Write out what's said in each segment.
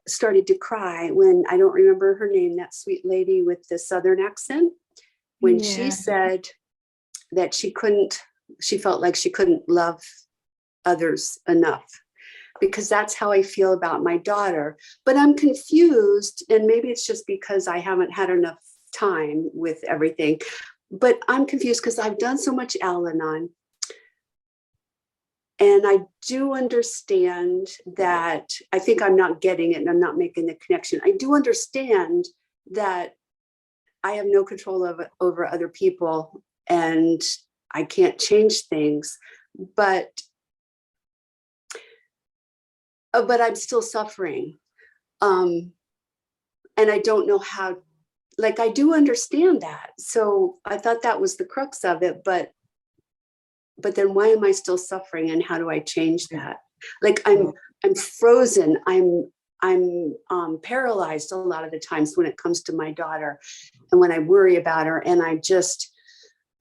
started to cry when, I don't remember her name, that sweet lady with the Southern accent, when she said that she felt like she couldn't love others enough, because that's how I feel about my daughter. But I'm confused, and maybe it's just because I haven't had enough time with everything, but I'm confused because I've done so much Al-Anon. And I do understand that, I think I'm not getting it and I'm not making the connection. I do understand that I have no control over other people and I can't change things, but I'm still suffering. And I don't know how, like, I do understand that. So I thought that was the crux of it, but then why am I still suffering, and how do I change that? Like, I'm frozen. I'm paralyzed a lot of the times when it comes to my daughter and when I worry about her, and I just,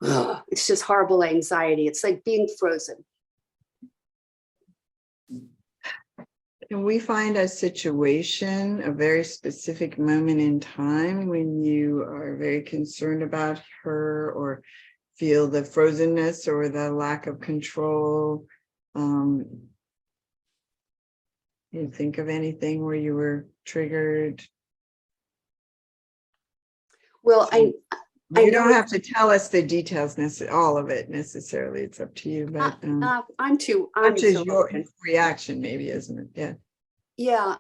it's just horrible anxiety. It's like being frozen. Can we find a situation, a very specific moment in time when you are very concerned about her or feel the frozenness or the lack of control? You think of anything where you were triggered? Well, you don't have to tell us the details, all of it necessarily. It's up to you. But I'm so your open. reaction, maybe, isn't it? Yeah. Yeah.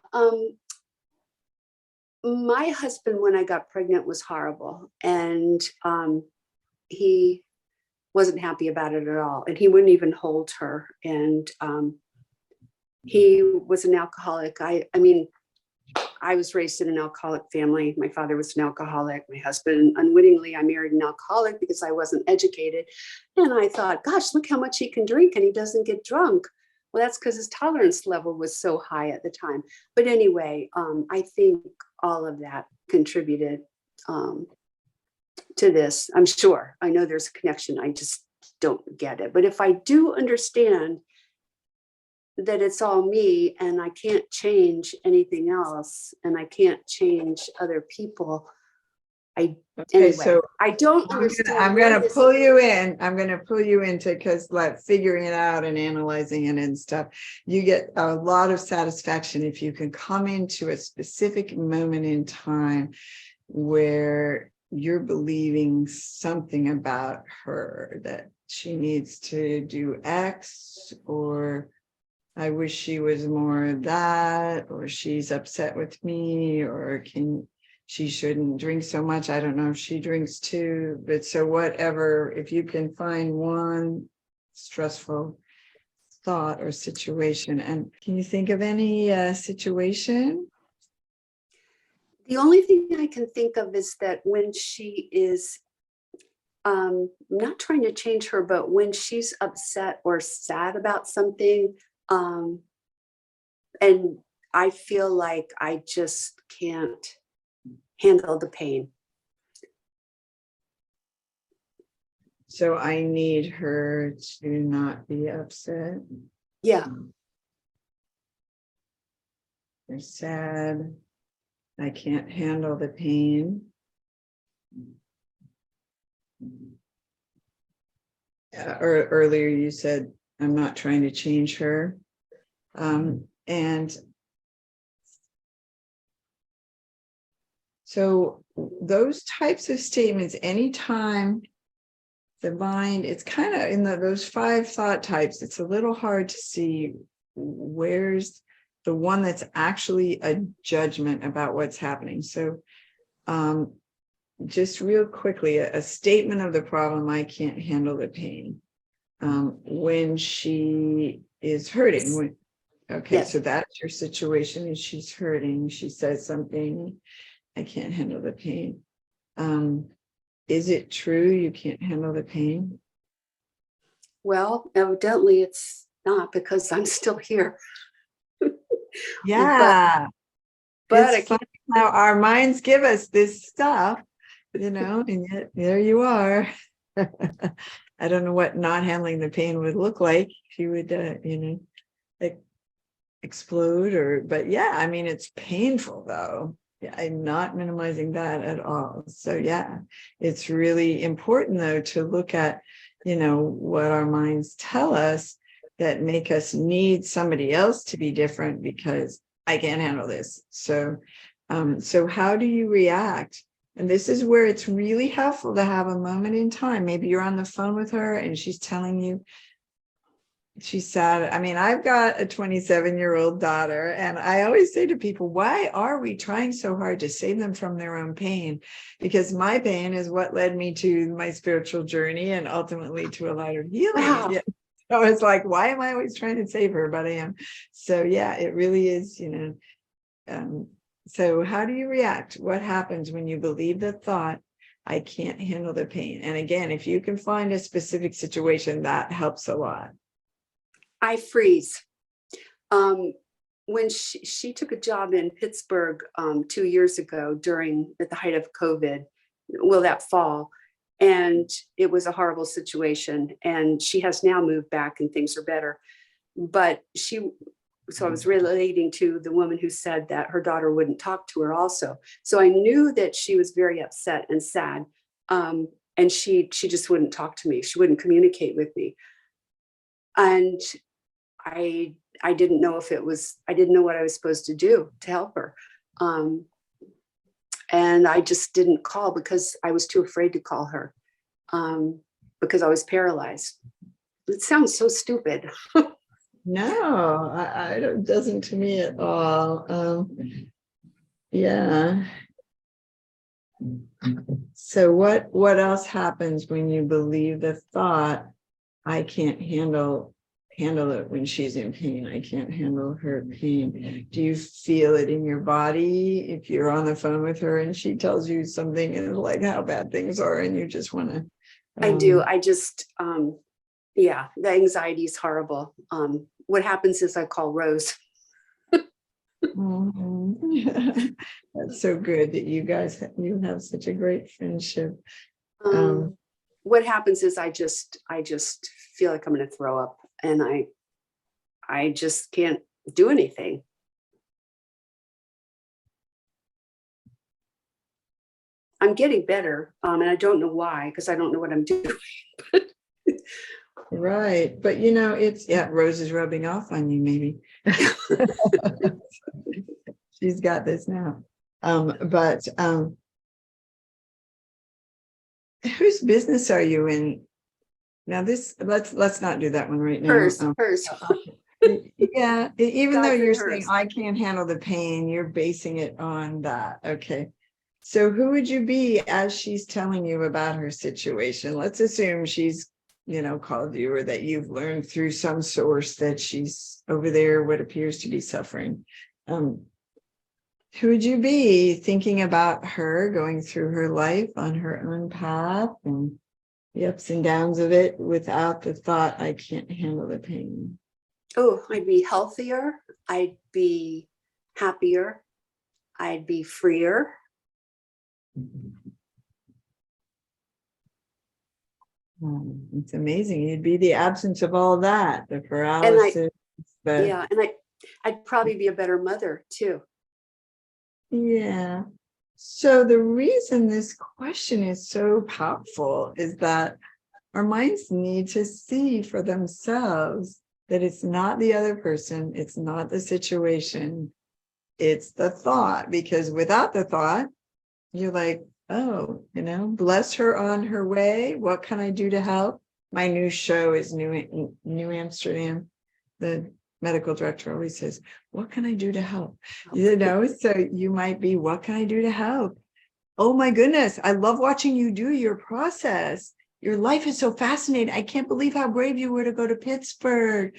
My husband, when I got pregnant, was horrible, and he wasn't happy about it at all, and he wouldn't even hold her. And he was an alcoholic. I mean, I was raised in an alcoholic family. My father was an alcoholic. My husband, unwittingly, I married an alcoholic because I wasn't educated. And I thought, gosh, look how much he can drink and he doesn't get drunk. Well, that's because his tolerance level was so high at the time. But anyway, I think all of that contributed to this. I'm sure. I know there's a connection. I just don't get it. But if I do understand that it's all me and I can't change anything else and I can't change other people, so I don't understand. I'm going to pull you in. I'm going to pull you into, because like figuring it out and analyzing it and stuff, you get a lot of satisfaction if you can come into a specific moment in time where you're believing something about her, that she needs to do X, or I wish she was more of that, or she's upset with me, or she shouldn't drink so much. I don't know if she drinks too, but so whatever, if you can find one stressful thought or situation. And can you think of any situation? The only thing I can think of is that when she is, not trying to change her, but when she's upset or sad about something, and I feel like I just can't handle the pain. So I need her to not be upset. Yeah. You're sad. I can't handle the pain. Or earlier you said, I'm not trying to change her. And so those types of statements, anytime the mind, it's kind of in those 5 thought types, it's a little hard to see where's the one that's actually a judgment about what's happening. So just real quickly, a statement of the problem: I can't handle the pain. When she is hurting, okay, yes. So that's your situation, is she's hurting, she says something, I can't handle the pain. Is it true you can't handle the pain? Well, evidently it's not, because I'm still here. Yeah. But it's funny how our minds give us this stuff, and yet there you are. I don't know what not handling the pain would look like if you would, like explode but yeah, I mean, it's painful though. Yeah, I'm not minimizing that at all. So yeah, it's really important though to look at, what our minds tell us that make us need somebody else to be different because I can't handle this. So how do you react? And this is where it's really helpful to have a moment in time. Maybe you're on the phone with her and she's telling you she's sad. I mean, I've got a 27-year-old daughter, and I always say to people, why are we trying so hard to save them from their own pain? Because my pain is what led me to my spiritual journey and ultimately to a lot of healing. Wow. Yeah. So it's like, why am I always trying to save her? But I am. So yeah, it really is, so how do you react? What happens when you believe the thought, I can't handle the pain? And again, if you can find a specific situation, that helps a lot. I freeze. When she took a job in Pittsburgh 2 years ago at the height of COVID, that fall, and it was a horrible situation. And she has now moved back and things are better. But so I was relating to the woman who said that her daughter wouldn't talk to her also. So I knew that she was very upset and sad. And she just wouldn't talk to me. She wouldn't communicate with me. And I didn't know I didn't know what I was supposed to do to help her. And I just didn't call because I was too afraid to call her because I was paralyzed. It sounds so stupid. No, I don't, doesn't to me at all. Yeah. So what else happens when you believe the thought, I can't handle it when she's in pain. I can't handle her pain. Do you feel it in your body if you're on the phone with her and she tells you something and like how bad things are and you just want to? I do. I just, yeah, the anxiety is horrible. What happens is I call Rose. Mhm. That's so good that you have such a great friendship. What happens is I just feel like I'm going to throw up, and I just can't do anything. I'm getting better, and I don't know why, because I don't know what I'm doing. Right, but it's Rose is rubbing off on you, maybe. She's got this now. But whose business are you in? Now let's not do that one right now. Hers. Yeah, even though God's you're in saying hers. I can't handle the pain, you're basing it on that. Okay. So who would you be as she's telling you about her situation? Let's assume she's, called you, or that you've learned through some source that she's over there, what appears to be suffering. Who would you be thinking about her going through her life on her own path and the ups and downs of it without the thought, I can't handle the pain? Oh, I'd be healthier. I'd be happier. I'd be freer. It's amazing. You'd be the absence of all that, the paralysis. And I'd probably be a better mother too. Yeah. So the reason this question is so powerful is that our minds need to see for themselves that it's not the other person, it's not the situation, it's the thought. Because without the thought, you're like, oh, bless her on her way. What can I do to help? My new show is New Amsterdam. The medical director always says, what can I do to help? So you might be, what can I do to help? Oh my goodness, I love watching you do your process. Your life is so fascinating. I can't believe how brave you were to go to Pittsburgh.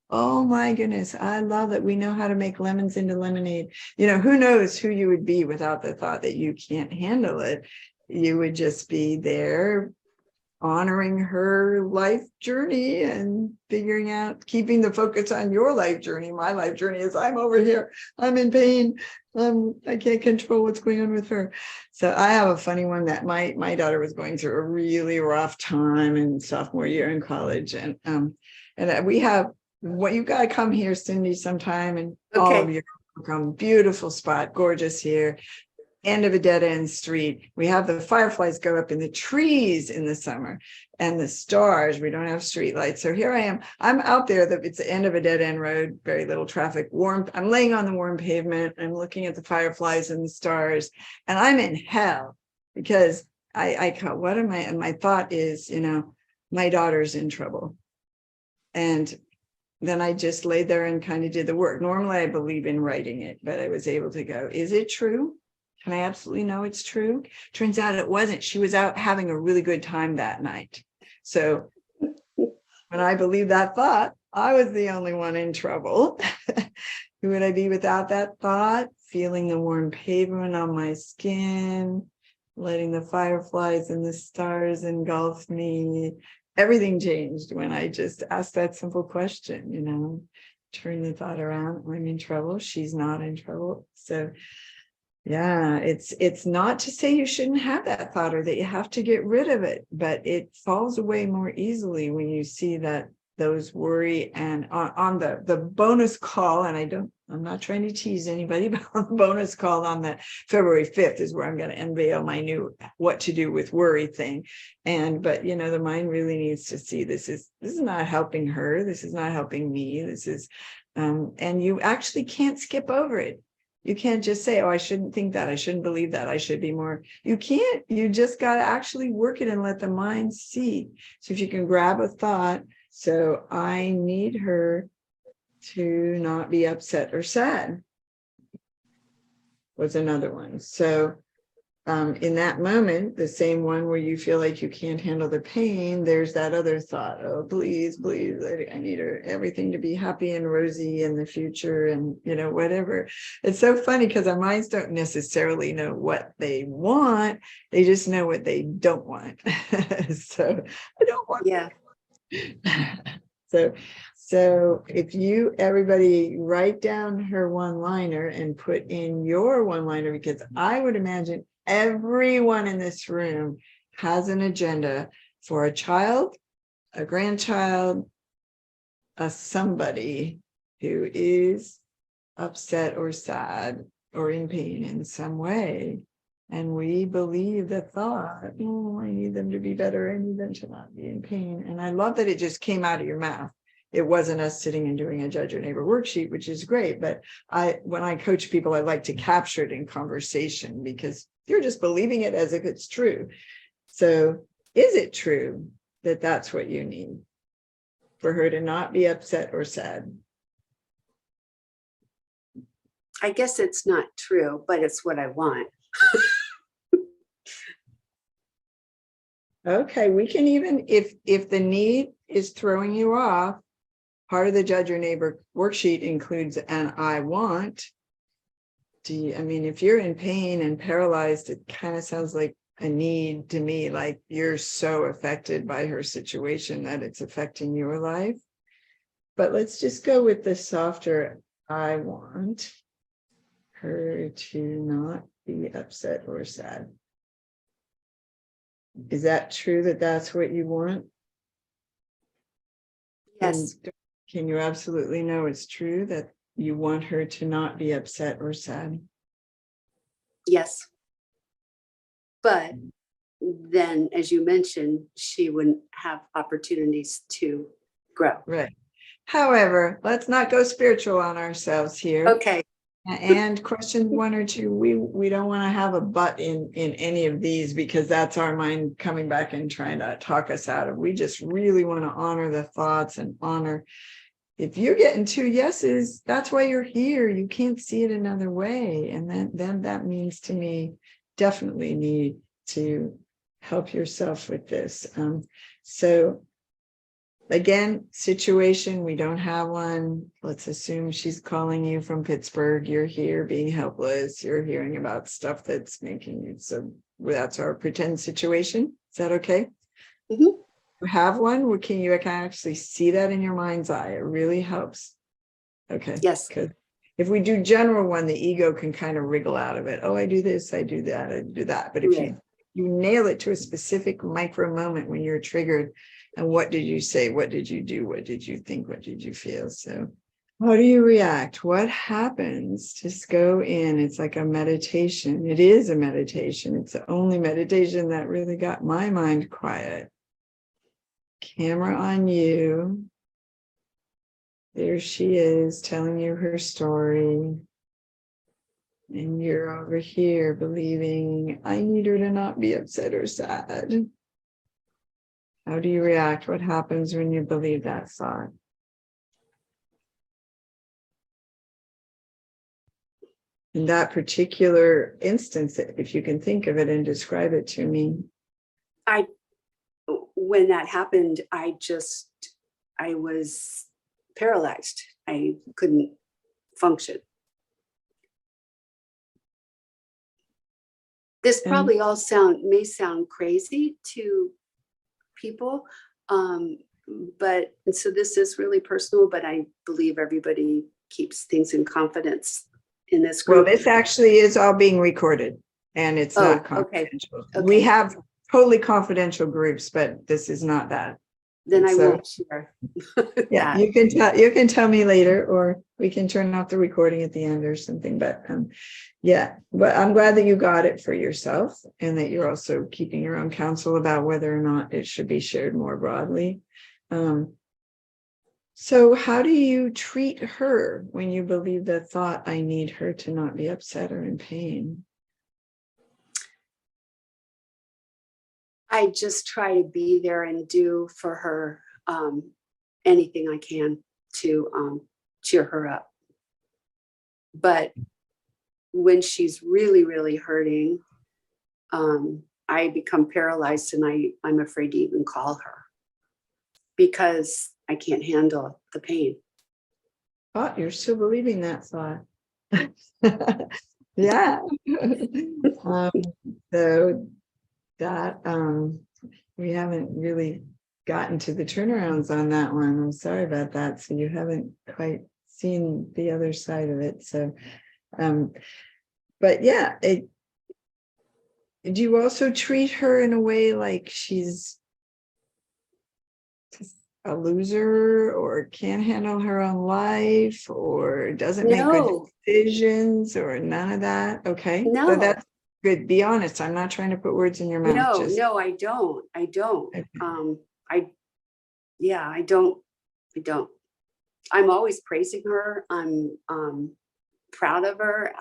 Oh my goodness, I love that we know how to make lemons into lemonade. Who knows who you would be without the thought that you can't handle it. You would just be there honoring her life journey and figuring out, keeping the focus on your life journey. My life journey is I'm over here, I'm in pain, I can't control what's going on with her. So I have a funny one that my daughter was going through a really rough time in sophomore year in college, and we have what you got to come here, Cindy, sometime, and all of Okay. you come. Beautiful spot, gorgeous here. End of a dead end street. We have the fireflies go up in the trees in the summer, and the stars. We don't have street lights. So here I am. I'm out there. It's the end of a dead end road, very little traffic. Warm. I'm laying on the warm pavement. I'm looking at the fireflies and the stars, and I'm in hell because what am I? And my thought is, my daughter's in trouble. And then I just laid there and kind of did the work. Normally, I believe in writing it, but I was able to go, is it true? Can I absolutely know it's true? Turns out it wasn't. She was out having a really good time that night. So when I believed that thought, I was the only one in trouble. Who would I be without that thought? Feeling the warm pavement on my skin, letting the fireflies and the stars engulf me. Everything changed when I just asked that simple question, turn the thought around. I'm in trouble. She's not in trouble. So yeah, it's not to say you shouldn't have that thought or that you have to get rid of it, but it falls away more easily when you see that those worry. And on the bonus call, and I'm not trying to tease anybody, but on the bonus call on the February 5th is where I'm going to unveil my new what to do with worry thing. But the mind really needs to see this is not helping her. This is not helping me. This is, and you actually can't skip over it. You can't just say, oh, I shouldn't think that. I shouldn't believe that. I should be more. You can't. You just got to actually work it and let the mind see. So if you can grab a thought, so I need her to not be upset or sad was another one. So in that moment, the same one where you feel like you can't handle the pain, there's that other thought, oh, please, I need her everything to be happy and rosy in the future and, whatever. It's so funny because our minds don't necessarily know what they want. They just know what they don't want. So I don't want. Yeah. So if everybody write down her one-liner and put in your one-liner, because I would imagine everyone in this room has an agenda for a child, a grandchild, a somebody who is upset or sad or in pain in some way. And we believe the thought, oh, I need them to be better. I need them to not be in pain. And I love that it just came out of your mouth. It wasn't us sitting and doing a judge your neighbor worksheet, which is great. But when I coach people, I like to capture it in conversation because you're just believing it as if it's true. So is it true that that's what you need for her to not be upset or sad? I guess it's not true, but it's what I want. Okay, we can even, if the need is throwing you off, part of the judge your neighbor worksheet includes an I want. If you're in pain and paralyzed, it kind of sounds like a need to me, like you're so affected by her situation that it's affecting your life. But let's just go with the softer, I want her to not be upset or sad. Is that true that that's what you want? Yes. And can you absolutely know it's true that you want her to not be upset or sad? Yes. But then, as you mentioned, she wouldn't have opportunities to grow. Right. However, let's not go spiritual on ourselves here. Okay. And question 1 or 2, we don't want to have a but in any of these because that's our mind coming back and trying to talk us out of. We just really want to honor the thoughts and honor. If you're getting 2 yeses, that's why you're here. You can't see it another way. And then that means to me, definitely need to help yourself with this. So again, situation, we don't have one. Let's assume she's calling you from Pittsburgh. You're here being helpless. You're hearing about stuff that's making you so. That's our pretend situation. Is that okay? Mm-hmm. You have one? Can you actually see that in your mind's eye? It really helps. Okay. Yes. Because if we do general one, the ego can kind of wriggle out of it. Oh, I do this, I do that, I do that. But if you nail it to a specific micro moment when you're triggered, And what did you say? What did you do? What did you think? What did you feel? So how do you react? What happens? Just go in. It's like a meditation. It is a meditation. It's the only meditation that really got my mind quiet. Camera on you. There she is telling you her story. And you're over here believing, I need her to not be upset or sad. How do you react? What happens when you believe that thought? In that particular instance, if you can think of it and describe it to me. When that happened, I was paralyzed. I couldn't function. This probably all may sound crazy to people, but so this is really personal, but I believe everybody keeps things in confidence in this group. Well, this actually is all being recorded, and it's not confidential. Okay. We have totally confidential groups, but this is not that. Then I won't share. Yeah, you can tell me later, or we can turn off the recording at the end or something. But yeah, but I'm glad that you got it for yourself, and that you're also keeping your own counsel about whether or not it should be shared more broadly. So how do you treat her when you believe the thought, I need her to not be upset or in pain? I just try to be there and do for her anything I can to cheer her up. But when she's really, really hurting, I become paralyzed, and I'm afraid to even call her because I can't handle the pain. Oh, you're still believing that thought. Yeah. So that we haven't really gotten to the turnarounds on that one. I'm sorry about that. So you haven't quite seen the other side of it. So but yeah, do you also treat her in a way like she's a loser, or can't handle her own life, or doesn't make good decisions, or none of that? Okay. No. So that's good. Be honest. I'm not trying to put words in your mouth. No, I don't. Okay. I don't. I'm always praising her. I'm proud of her.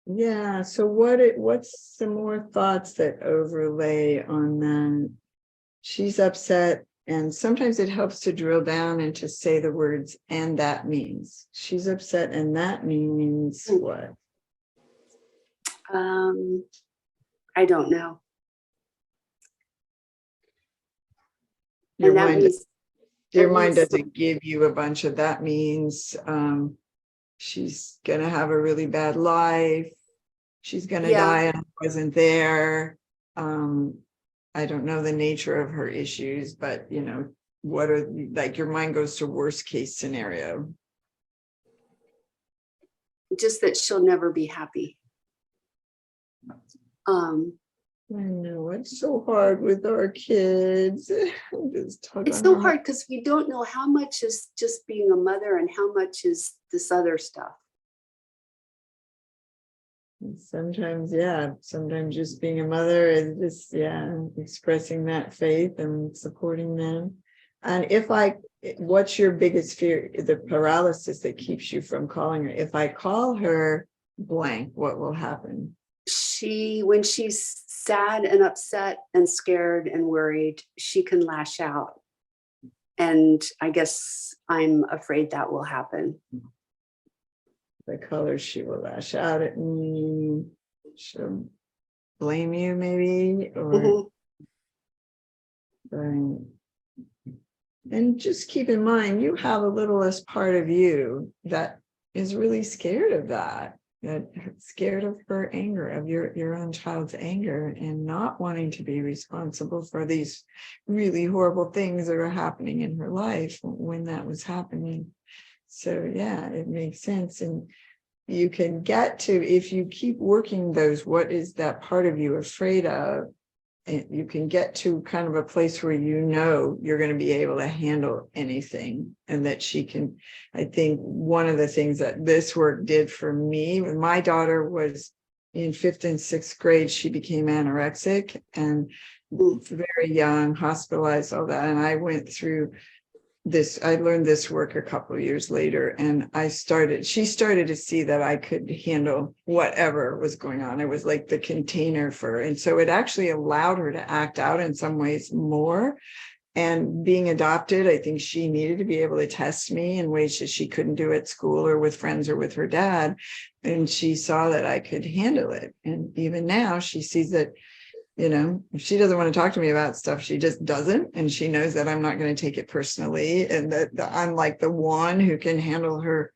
Yeah. So what's some more thoughts that overlay on that? She's upset, and sometimes it helps to drill down and to say the words, and that means. She's upset, and that means what? I don't know. Your mind doesn't give you a bunch of that means. She's gonna have a really bad life. She's gonna die and I wasn't there. I don't know the nature of her issues, but what are, like, your mind goes to worst case scenario. Just that she'll never be happy. I know it's so hard with our kids. It's so hard because we don't know how much is just being a mother and how much is this other stuff. Sometimes just being a mother is just, expressing that faith and supporting them. And what's your biggest fear? The paralysis that keeps you from calling her. If I call her blank, what will happen? When she's sad and upset and scared and worried, she can lash out. And I guess I'm afraid that will happen. The color, she will lash out at me. She'll blame you, maybe, or and just keep in mind, you have a littlest part of you that is really scared of that scared of her anger, of your own child's anger, and not wanting to be responsible for these really horrible things that are happening in her life when that was happening. So yeah, it makes sense. And you can get to, if you keep working those, what is that part of you afraid of? you can get to kind of a place where you know you're going to be able to handle anything, and that she can. I think one of the things that this work did for me, when my daughter was in 5th and 6th grade, she became anorexic and very young, hospitalized, all that. And I went through this. I learned this work a couple of years later, and she started to see that I could handle whatever was going on. It was like the container for, and so it actually allowed her to act out in some ways more. And being adopted, I think she needed to be able to test me in ways that she couldn't do at school or with friends or with her dad. And she saw that I could handle it. And even now she sees that, if she doesn't want to talk to me about stuff, she just doesn't. And she knows that I'm not going to take it personally, and that I'm like the one who can handle her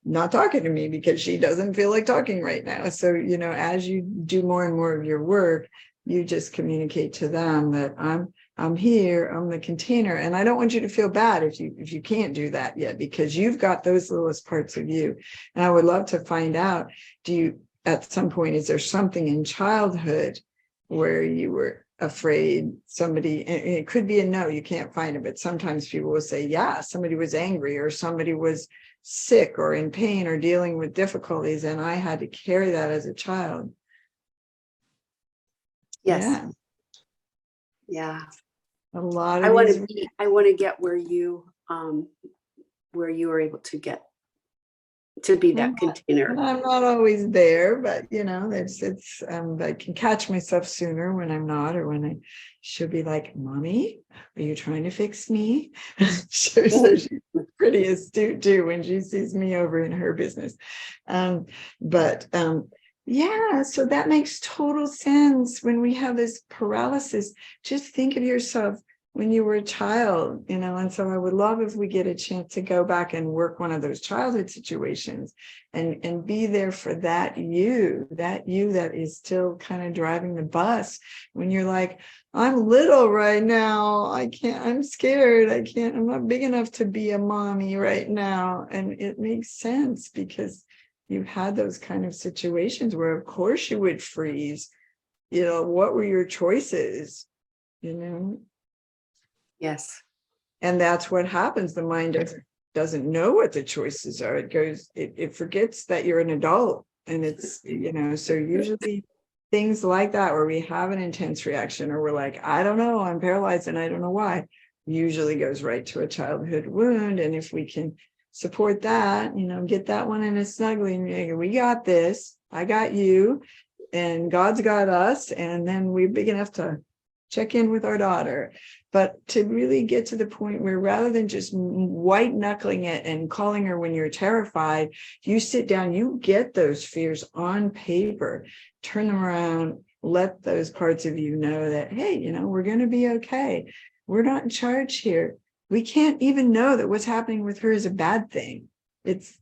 not talking to me because she doesn't feel like talking right now. So, as you do more and more of your work, you just communicate to them that I'm here, I'm the container. And I don't want you to feel bad if you can't do that yet, because you've got those littlest parts of you. And I would love to find out, at some point, is there something in childhood where you were afraid somebody, and it could be a no, you can't find it, but sometimes people will say, yeah, somebody was angry or somebody was sick or in pain or dealing with difficulties, and I had to carry that as a child. Yes. Yeah. A lot of I want to get where you were able to get to be that container. And I'm not always there, but I can catch myself sooner when I'm not, or when I should be like, Mommy, are you trying to fix me? So she's pretty astute too when she sees me over in her business. Yeah, so that makes total sense. When we have this paralysis, just think of yourself when you were a child, and so I would love if we get a chance to go back and work one of those childhood situations and be there for that you that is still kind of driving the bus when you're like, I'm little right now. I'm scared. I'm not big enough to be a mommy right now. And it makes sense because you've had those kind of situations where, of course, you would freeze. What were your choices? Yes. And that's what happens. The mind doesn't know what the choices are. It forgets that you're an adult. And it's, so usually things like that, where we have an intense reaction, or we're like, I don't know, I'm paralyzed and I don't know why, usually goes right to a childhood wound. And if we can support that, get that one in a snuggly, and we got this, I got you, and God's got us. And then we're big enough to check in with our daughter. But to really get to the point where, rather than just white knuckling it and calling her when you're terrified, you sit down, you get those fears on paper, turn them around, let those parts of you know that, hey, we're going to be okay. We're not in charge here. We can't even know that what's happening with her is a bad thing. It's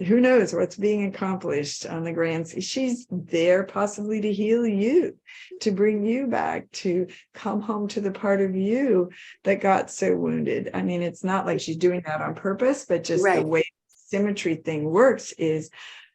who knows what's being accomplished on the grand. She's there possibly to heal you, to bring you back, to come home to the part of you that got so wounded. I mean, it's not like she's doing that on purpose, but just the way the symmetry thing works is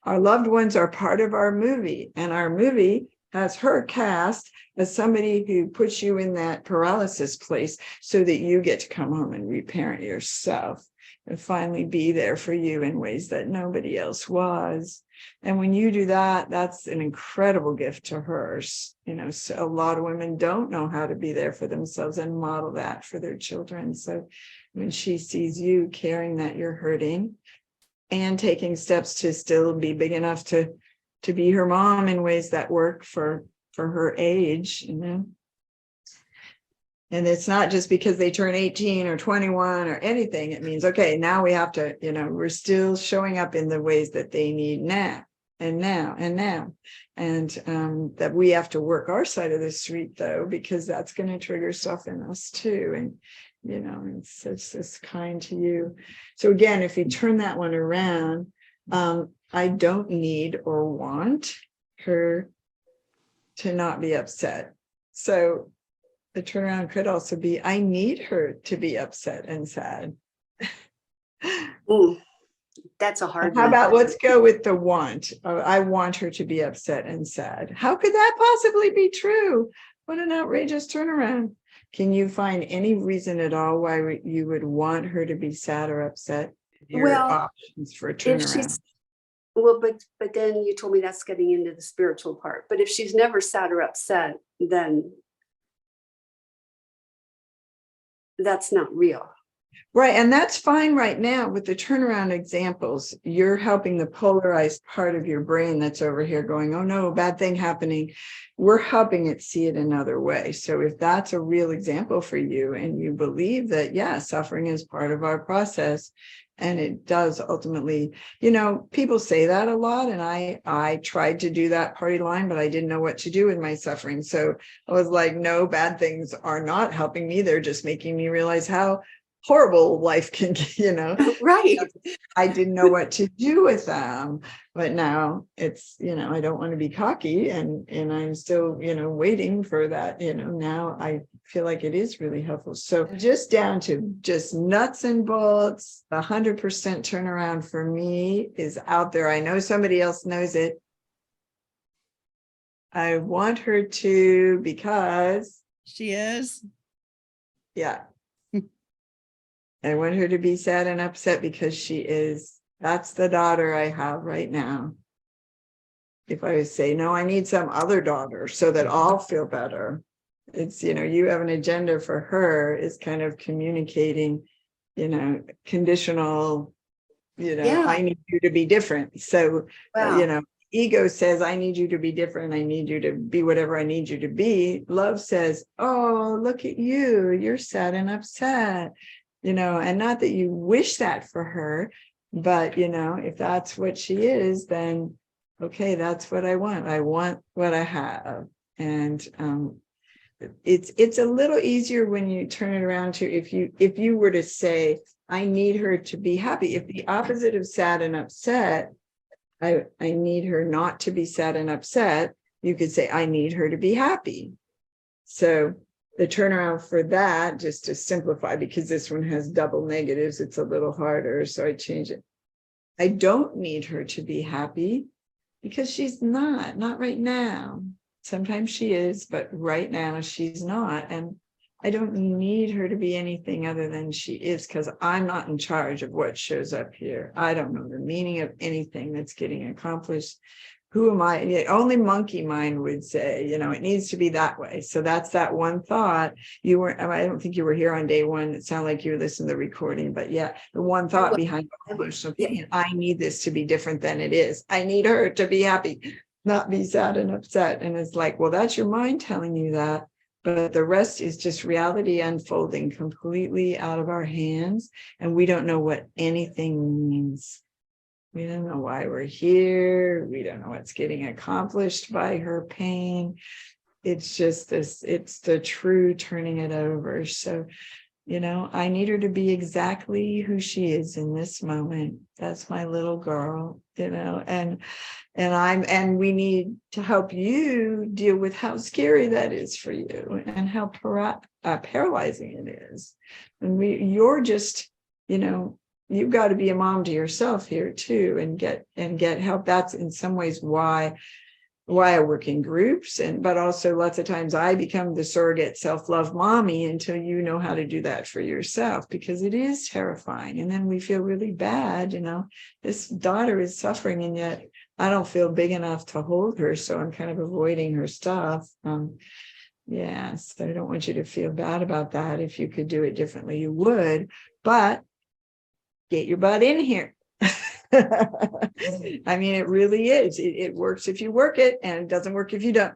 our loved ones are part of our movie, and our movie has her cast as somebody who puts you in that paralysis place so that you get to come home and reparent yourself and finally be there for you in ways that nobody else was. And when you do that, that's an incredible gift to hers. So a lot of women don't know how to be there for themselves and model that for their children. So when she sees you caring that you're hurting and taking steps to still be big enough to be her mom in ways that work for her age, And it's not just because they turn 18 or 21 or anything. It means, okay, now we have to, we're still showing up in the ways that they need now and now and now. And that we have to work our side of the street, though, because that's going to trigger stuff in us, too. And, it's just kind to you. So, again, if you turn that one around, I don't need or want her to not be upset. So the turnaround could also be, I need her to be upset and sad. Ooh, that's a hard How one. about let's go with the want. I want her to be upset and sad. How could that possibly be true? What an outrageous turnaround. Can you find any reason at all why you would want her to be sad or upset? Your Well, options for a if turnaround. she's, well, but then you told me that's getting into the spiritual part. But if she's never sad or upset, then that's not real. Right. And that's fine right now with the turnaround examples. You're helping the polarized part of your brain that's over here going, oh no, bad thing happening. We're helping it see it another way. So if that's a real example for you and you believe that, yeah, suffering is part of our process, and it does ultimately, people say that a lot. And I tried to do that party line, but I didn't know what to do with my suffering. So I was like, no, bad things are not helping me. They're just making me realize how horrible life can get, Right. I didn't know what to do with them, but now it's, I don't want to be cocky and I'm still, waiting for that, now I feel like it is really helpful. So just down to just nuts and bolts, 100% turnaround for me is out there. I know somebody else knows it. I want her to, because she is. Yeah. I want her to be sad and upset because she is. That's the daughter I have right now. If I say, no, I need some other daughter so that I'll feel better. It's, you have an agenda for her is kind of communicating, conditional, Yeah. I need you to be different. So, Wow. ego says, I need you to be different. I need you to be whatever I need you to be. Love says, oh, look at you. You're sad and upset. And not that you wish that for her, but, if that's what she is, then, okay, that's what I want. I want what I have. And it's a little easier when you turn it around to, if you were to say, I need her to be happy. If the opposite of sad and upset, I need her not to be sad and upset, you could say, I need her to be happy. So the turnaround for that, just to simplify, because this one has double negatives, it's a little harder. So I change it. I don't need her to be happy because she's not right now. Sometimes she is, but right now she's not. And I don't need her to be anything other than she is, because I'm not in charge of what shows up here. I don't know the meaning of anything that's getting accomplished. Who am I? Only monkey mind would say, it needs to be that way. So that's that one thought. I don't think you were here on day one. It sounded like you listened to the recording, but yeah, the one thought behind emotional opinion, I need this to be different than it is. I need her to be happy, not be sad and upset. And it's like, well, that's your mind telling you that. But the rest is just reality unfolding completely out of our hands. And we don't know what anything means. We don't know why we're here. We don't know what's getting accomplished by her pain. It's just this, it's the true turning it over. So, I need her to be exactly who she is in this moment. That's my little girl, and we need to help you deal with how scary that is for you and how paralyzing it is. And you're just, you've got to be a mom to yourself here too, and get help. That's in some ways why I work in groups, but also lots of times I become the surrogate self-love mommy until you know how to do that for yourself, because it is terrifying. And then we feel really bad, this daughter is suffering, and yet I don't feel big enough to hold her, so I'm kind of avoiding her stuff. So I don't want you to feel bad about that. If you could do it differently, you would, but get your butt in here. I mean, it really is. It works if you work it, and it doesn't work if you don't,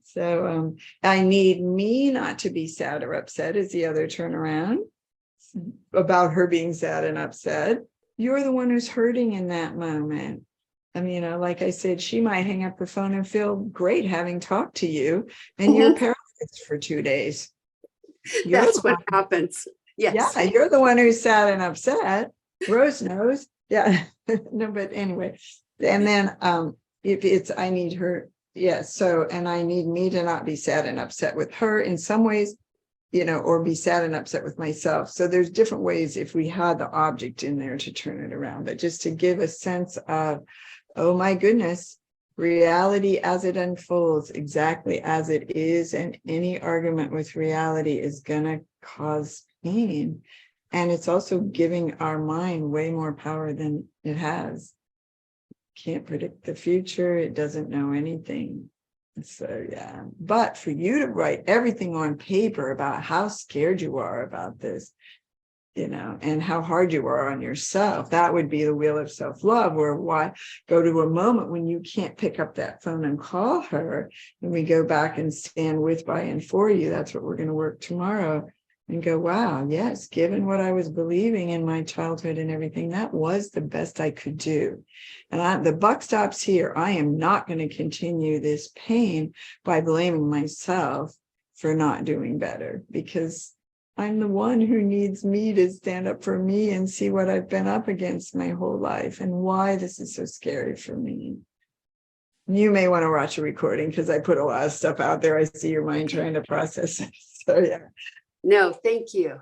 So I need me not to be sad or upset is the other turnaround about her being sad and upset. You're the one who's hurting in that moment. I mean, like I said, she might hang up the phone and feel great having talked to you, and you're paralyzed for 2 days. That's what happens. Yes. Yeah, you're the one who's sad and upset. Rose knows. Yeah. No, but anyway. And then if it's, I need her. Yes. So, and I need me to not be sad and upset with her in some ways, or be sad and upset with myself. So there's different ways if we had the object in there to turn it around, but just to give a sense of, oh my goodness, reality as it unfolds, exactly as it is, and any argument with reality is going to cause pain. And it's also giving our mind way more power than it has. Can't predict the future. It doesn't know anything. So, yeah. But for you to write everything on paper about how scared you are about this, and how hard you are on yourself, that would be the wheel of self-love, where why go to a moment when you can't pick up that phone and call her, and we go back and stand with, by, and for you. That's what we're going to work tomorrow, and go, wow, yes, given what I was believing in my childhood and everything, that was the best I could do. And the buck stops here. I am not going to continue this pain by blaming myself for not doing better, because I'm the one who needs me to stand up for me and see what I've been up against my whole life and why this is so scary for me. You may want to watch a recording because I put a lot of stuff out there. I see your mind trying to process it. So, yeah. No, thank you.